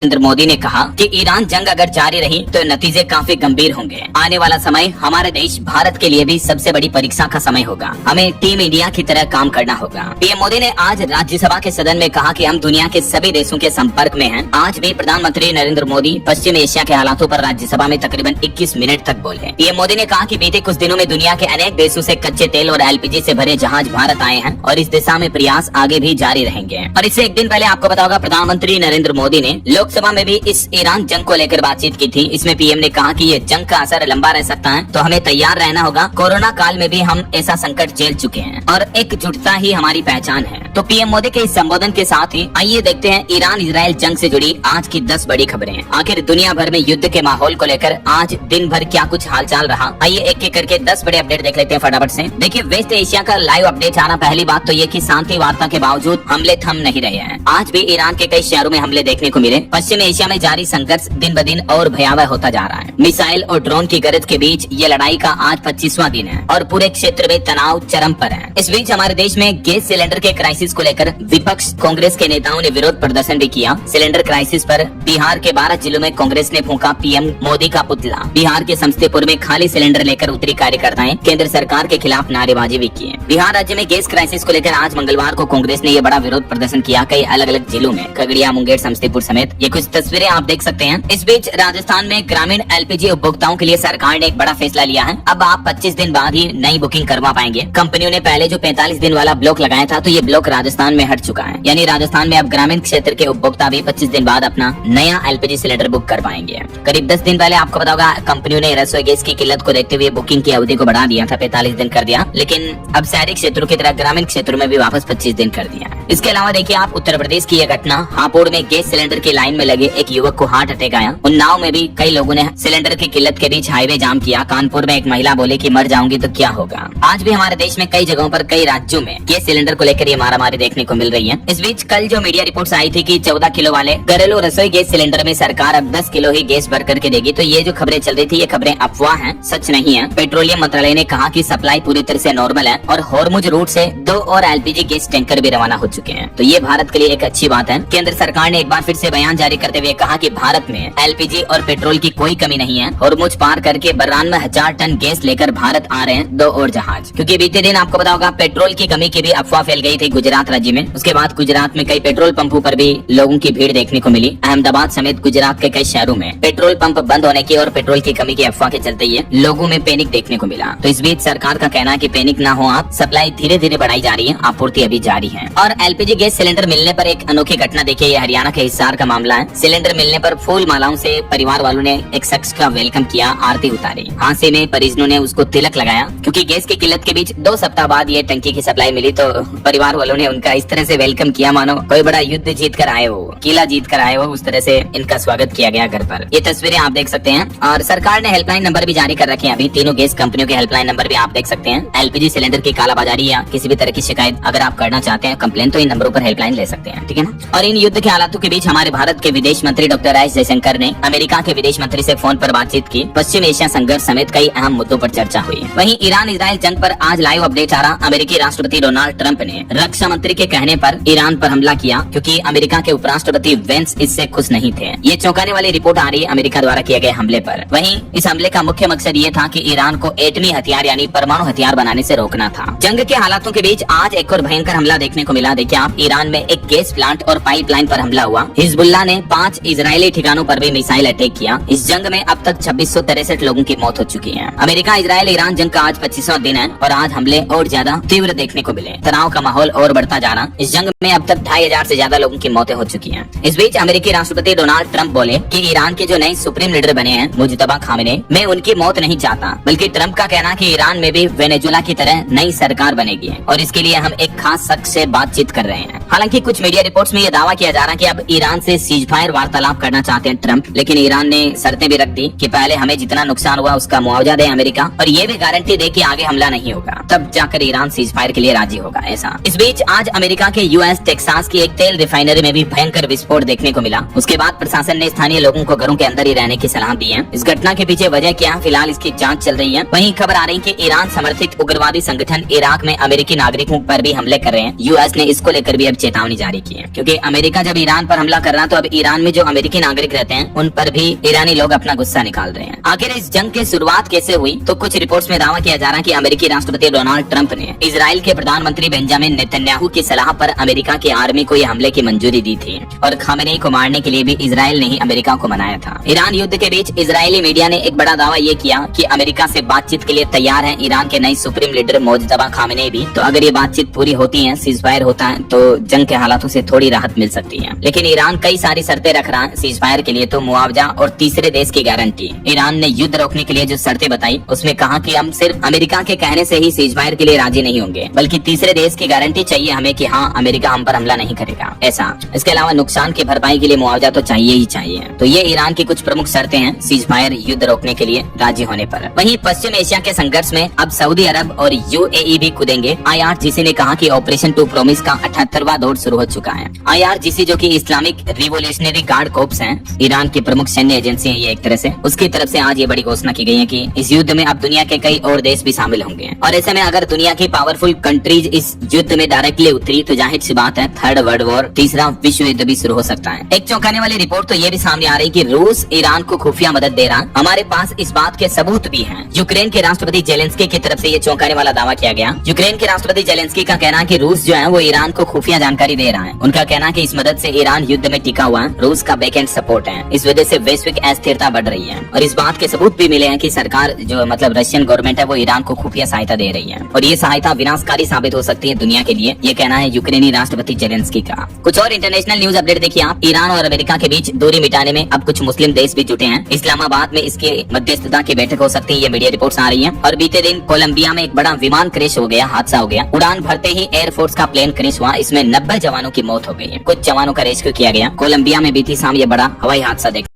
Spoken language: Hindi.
नरेंद्र मोदी ने कहा कि ईरान जंग अगर जारी रही तो नतीजे काफी गंभीर होंगे। आने वाला समय हमारे देश भारत के लिए भी सबसे बड़ी परीक्षा का समय होगा। हमें टीम इंडिया की तरह काम करना होगा। पीएम मोदी ने आज राज्यसभा के सदन में कहा कि हम दुनिया के सभी देशों के संपर्क में हैं। आज भी प्रधानमंत्री नरेंद्र मोदी पश्चिम एशिया के हालातों पर राज्यसभा में तकरीबन 21 मिनट तक बोले। पीएम मोदी ने कहा कि बीते कुछ दिनों में दुनिया के अनेक देशों से कच्चे तेल और एलपीजी से भरे जहाज भारत आए हैं और इस दिशा में प्रयास आगे भी जारी रहेंगे। और इससे एक दिन पहले आपको पता होगा प्रधानमंत्री नरेंद्र मोदी ने लोकसभा में भी इस ईरान जंग को लेकर बातचीत की थी। इसमें पीएम ने कहा कि ये जंग का असर लंबा रह सकता है, तो हमें तैयार रहना होगा। कोरोना काल में भी हम ऐसा संकट झेल चुके हैं और एकजुटता ही हमारी पहचान है। तो पीएम मोदी के इस संबोधन के साथ ही आइए देखते हैं ईरान इजराइल जंग से जुड़ी आज की 10 बड़ी खबरें। आखिर दुनिया भर में युद्ध के माहौल को लेकर आज दिन भर क्या कुछ हालचाल रहा, आइए एक एक करके 10 बड़े अपडेट देख लेते हैं फटाफट से। देखिए वेस्ट एशिया का लाइव अपडेट आ रहा। पहली बात तो ये कि शांति वार्ता के बावजूद हमले थम नहीं रहे हैं। आज भी ईरान के कई शहरों में हमले देखने को मिले। पश्चिम एशिया में जारी संघर्ष दिन ब दिन और भयावह होता जा रहा है। मिसाइल और ड्रोन की गरज के बीच ये लड़ाई का आज 25वां दिन है और पूरे क्षेत्र में तनाव चरम पर है। इस बीच हमारे देश में गैस सिलेंडर के क्राइसिस को लेकर विपक्ष कांग्रेस के नेताओं ने विरोध प्रदर्शन भी किया। सिलेंडर क्राइसिस पर बिहार के 12 जिलों में कांग्रेस ने फूंका पीएम मोदी का पुतला। बिहार के समस्तीपुर में खाली सिलेंडर लेकर उतरी कार्यकर्ताएं केंद्र सरकार के खिलाफ नारेबाजी भी की। बिहार राज्य में गैस क्राइसिस को लेकर आज मंगलवार को कांग्रेस ने ये बड़ा विरोध प्रदर्शन किया कई अलग अलग जिलों में, खगड़िया, मुंगेर, समस्तीपुर समेत। ये कुछ तस्वीरें आप देख सकते हैं। इस बीच राजस्थान में ग्रामीण एलपीजी उपभोक्ताओं के लिए सरकार ने एक बड़ा फैसला लिया है। अब आप 25 दिन बाद ही नई बुकिंग करवा पाएंगे। कंपनियों ने पहले जो 45 दिन वाला ब्लॉक लगाया था, तो ये ब्लॉक राजस्थान में हट चुका है। यानी राजस्थान में अब ग्रामीण क्षेत्र के उपभोक्ता भी 25 दिन बाद अपना नया एलपीजी सिलेंडर बुक कर पाएंगे। करीब 10 दिन पहले आपको पता होगा कंपनियों ने रसोई गैस की किल्लत को देखते हुए बुकिंग की अवधि को बढ़ा दिया था, 45 दिन कर दिया। लेकिन अब शहरी क्षेत्रों की तरह ग्रामीण क्षेत्रों में भी वापस 25 दिन कर दिया। इसके अलावा देखिए आप उत्तर प्रदेश की यह घटना, हापुड़ में गैस सिलेंडर की लाइन में लगे एक युवक को हार्ट अटैक आया। उन्नाव में भी कई लोगों ने सिलेंडर की किल्लत के बीच हाईवे जाम किया। कानपुर में एक महिला बोली कि मर जाऊंगी तो क्या होगा। आज भी हमारे देश में कई जगहों पर कई राज्यों में गैस सिलेंडर को लेकर ये मारामारी देखने को मिल रही है। इस बीच कल जो मीडिया रिपोर्ट्स आई थी कि 14 किलो वाले घरेलू रसोई गैस सिलेंडर में सरकार अब 10 किलो ही गैस भर करके देगी, तो ये जो खबरें चल रही थी ये खबरें अफवाह हैं, सच नहीं है। पेट्रोलियम मंत्रालय ने कहा कि सप्लाई पूरी तरह से नॉर्मल है और हॉर्मुज रूट से 2 और एलपीजी गैस टैंकर भी रवाना हो चुके हैं। तो ये भारत के लिए एक अच्छी बात है। केंद्र सरकार ने एक बार फिर से बयान जारी करते हुए कहा कि भारत में एलपीजी और पेट्रोल की कोई कमी नहीं है। हॉर्मुज पार करके 92,000 टन गैस लेकर भारत आ रहे हैं 2 और जहाज। क्योंकि बीते दिन आपको पता होगा पेट्रोल की कमी की भी अफवाह फैल गई थी गुजरात राज्य में। उसके बाद गुजरात में कई पेट्रोल पंपों पर भी लोगों की भीड़ देखने को मिली। अहमदाबाद समेत गुजरात के कई शहरों में पेट्रोल पंप बंद होने की और पेट्रोल की कमी की अफवाह के चलते ही लोगों में पैनिक देखने को मिला। तो इस बीच सरकार का कहना है कि पैनिक ना हो आप, सप्लाई धीरे धीरे बढ़ाई जा रही है, आपूर्ति अभी जारी है। और एलपीजी गैस सिलेंडर मिलने पर एक अनोखी घटना देखिए, ये हरियाणा के हिसार का मामला है। सिलेंडर मिलने पर फूल मालाओं से परिवार वालों ने एक शख्स का वेलकम किया, आरती उतारी। हांसी में परिजनों ने उसको तिलक लगाया। क्योंकि गैस की किल्लत के बीच 2 सप्ताह बाद ये टंकी की सप्लाई मिली, तो परिवार वालों ने उनका इस तरह से वेलकम किया मानो कोई बड़ा युद्ध जीत कर आए हो, किला जीत कर आए हो। उस तरह से इनका स्वागत किया गया घर पर। ये तस्वीरें आप देख सकते हैं। और सरकार ने हेल्पलाइन नंबर भी जारी कर रखे हैं। अभी तीनों गैस कंपनियों के हेल्पलाइन नंबर भी आप देख सकते हैं। एलपीजी सिलेंडर की कालाबाजारी या किसी भी तरह की शिकायत अगर आप करना चाहते हैं, कंप्लेन, तो इन नंबरों पर हेल्पलाइन ले सकते हैं, ठीक है ना। और इन युद्ध के हालातों के बीच हमारे भारत के विदेश मंत्री डॉक्टर एस जयशंकर ने अमेरिका के विदेश मंत्री से फोन पर बातचीत की। पश्चिम एशिया संघर्ष समेत कई अहम मुद्दों पर चर्चा हुई। वहीं ईरान इजराइल जंग पर आज लाइव अपडेट आ रहा। अमेरिकी राष्ट्रपति डोनाल्ड ट्रंप ने रक्षा मंत्री के कहने पर ईरान पर हमला किया, क्योंकि अमेरिका के उपराष्ट्रपति वेंस इससे खुश नहीं थे। ये चौंकाने वाली रिपोर्ट आ रही है अमेरिका द्वारा किए गए हमले पर। वहीं इस हमले का मुख्य मकसद ये था कि ईरान को एटमी हथियार यानी परमाणु हथियार बनाने से रोकना था। जंग के हालातों के बीच आज एक और भयंकर हमला देखने को मिला। देखिए आप, ईरान में एक गैस प्लांट और पाइपलाइन पर हमला हुआ। हिजबुल्लाह ने 5 इजरायली ठिकानों पर भी मिसाइल अटैक किया। इस जंग में अब तक 2663 लोगों की मौत हो चुकी है। अमेरिका इजरायल ईरान जंग का आज 25वां दिन है और आज हमले और ज्यादा तीव्र देखने को मिले। तनाव का माहौल और बढ़ता जा रहा। इस जंग में अब तक 2500 से ज्यादा लोगों की मौतें हो चुकी हैं। इस बीच अमेरिकी राष्ट्रपति डोनाल्ड ट्रंप बोले कि ईरान के जो नए सुप्रीम लीडर बने हैं मुजतबा खामेनेई, मैं उनकी मौत नहीं चाहता। बल्कि ट्रंप का कहना कि ईरान में भी वेनेजुएला की तरह नई सरकार बनेगी और इसके लिए हम एक खास शख्स से बातचीत कर रहे हैं। हालांकि कुछ मीडिया रिपोर्ट्स में यह दावा किया जा रहा है कि अब ईरान से सीजफायर वार्तालाप करना चाहते हैं ट्रंप। लेकिन ईरान ने शर्तें भी रख दी कि पहले हमें जितना नुकसान हुआ उसका मुआवजा दे अमेरिका, और ये भी गारंटी दे कि आगे हमला नहीं होगा, तब जाकर ईरान सीजफायर के लिए राजी होगा। ऐसा इस बीच आज अमेरिका के यूएस टेक्सास की एक तेल रिफाइनरी में भी भयंकर विस्फोट देखने को मिला। उसके बाद प्रशासन ने स्थानीय लोगों को घरों के अंदर ही रहने की सलाह दी है। इस घटना के पीछे वजह क्या है, फिलहाल इसकी जांच चल रही है। वहीं खबर आ रही है कि ईरान समर्थित उग्रवादी संगठन इराक में अमेरिकी नागरिकों पर भी हमले कर रहे हैं। यूएस ने इसको लेकर भी अब चेतावनी जारी की है, क्योंकि अमेरिका जब ईरान पर हमला कर रहा तो अब ईरान में जो अमेरिकी नागरिक रहते हैं उन पर भी ईरानी लोग अपना गुस्सा निकाल रहे हैं। आखिर इस जंग की शुरुआत कैसे हुई, तो कुछ रिपोर्ट्स में दावा किया जा रहा है कि अमेरिकी राष्ट्रपति डोनाल्ड ट्रंप ने इजराइल के प्रधानमंत्री बेंजामिन नेतन्याहू की सलाह पर अमेरिका की आर्मी को यह हमले की मंजूरी दी थी और खामेनेई को मारने के लिए भी इजराइल ने ही अमेरिका को मनाया था। ईरान युद्ध के बीच इजरायली मीडिया ने एक बड़ा दावा ये किया कि अमेरिका से बातचीत के लिए तैयार है ईरान के नए सुप्रीम लीडर मोजतबा खामेनेई भी। तो अगर ये बातचीत पूरी होती है, सीजफायर होता है, तो जंग के हालातों से थोड़ी राहत मिल सकती है। लेकिन ईरान कई सारी शर्तें रख रहा है सीजफायर के लिए, तो मुआवजा और तीसरे देश की गारंटी। ईरान ने युद्ध रोकने के लिए जो शर्तें बताई उसमें कहा कि हम सिर्फ अमेरिका के कहने से ही सीजफायर के लिए राजी नहीं होंगे, बल्कि तीसरे देश की गारंटी चाहिए हमें कि हाँ अमेरिका हम पर हमला नहीं करेगा ऐसा। इसके अलावा नुकसान की भरपाई के लिए मुआवजा तो चाहिए ही चाहिए। तो ये ईरान की कुछ प्रमुख शर्तें हैं सीजफायर युद्ध रोकने के लिए राजी होने पर। वहीं पश्चिम एशिया के संघर्ष में अब सऊदी अरब और यूएई भी कूदेंगे। IRGC ने कहा कि ऑपरेशन टू प्रोमिस का 78वां दौर शुरू हो चुका है। IRGC जो कि इस्लामिक रिवोल्यूशनरी गार्ड कोर्प्स है, ईरान की प्रमुख सैन्य एजेंसी है ये एक तरह से, उसकी तरफ से आज ये बड़ी घोषणा की गई है कि इस युद्ध में अब दुनिया के कई और देश भी शामिल होंगे। और ऐसे में अगर दुनिया की पावरफुल कंट्रीज इस युद्ध में डायरेक्टली उतरी तो जाहिर सी बात है थर्ड वर्ल्ड वॉर, तीसरा विश्व युद्ध भी शुरू हो सकता है। एक चौंकाने वाली रिपोर्ट तो ये भी सामने आ रही कि रूस ईरान को खुफिया मदद दे रहा। हमारे पास इस बात के सबूत भी हैं। यूक्रेन के राष्ट्रपति जेलेंस्की की तरफ से ये चौंकाने वाला दावा किया गया। यूक्रेन के राष्ट्रपति जेलेंस्की का कहना है कि रूस जो है वो ईरान को खुफिया जानकारी दे रहा है। उनका कहना है कि इस मदद से ईरान युद्ध में टिका हुआ है, रूस का बैकएंड सपोर्ट है, इस वजह से वैश्विक अस्थिरता बढ़ रही है। और इस बात के सबूत भी मिले हैं कि सरकार जो मतलब रशियन गवर्नमेंट है वो ईरान को खुफिया सहायता दे रही है और ये सहायता विनाशकारी साबित हो सकती है दुनिया के लिए, ये कहना है यूक्रेनी राष्ट्रपति जेलेंस्की का। कुछ और इंटरनेशनल न्यूज अपडेट देखिए आप। ईरान और अमेरिका के बीच दूरी मिटाने में अब कुछ मुस्लिम देश भी जुटे हैं। इस्लामाबाद में इसके मध्यस्थता की बैठक हो सकती है, ये मीडिया रिपोर्ट्स आ रही है। और बीते दिन कोलंबिया में एक बड़ा विमान क्रैश हो गया, हादसा हो गया। उड़ान भरते ही एयरफोर्स का प्लेन क्रैश हुआ, इसमें 90 जवानों की मौत हो गई है। कुछ जवानों का रेस्क्यू किया गया। कोलंबिया में बीती शाम ये बड़ा हवाई हादसा देखा।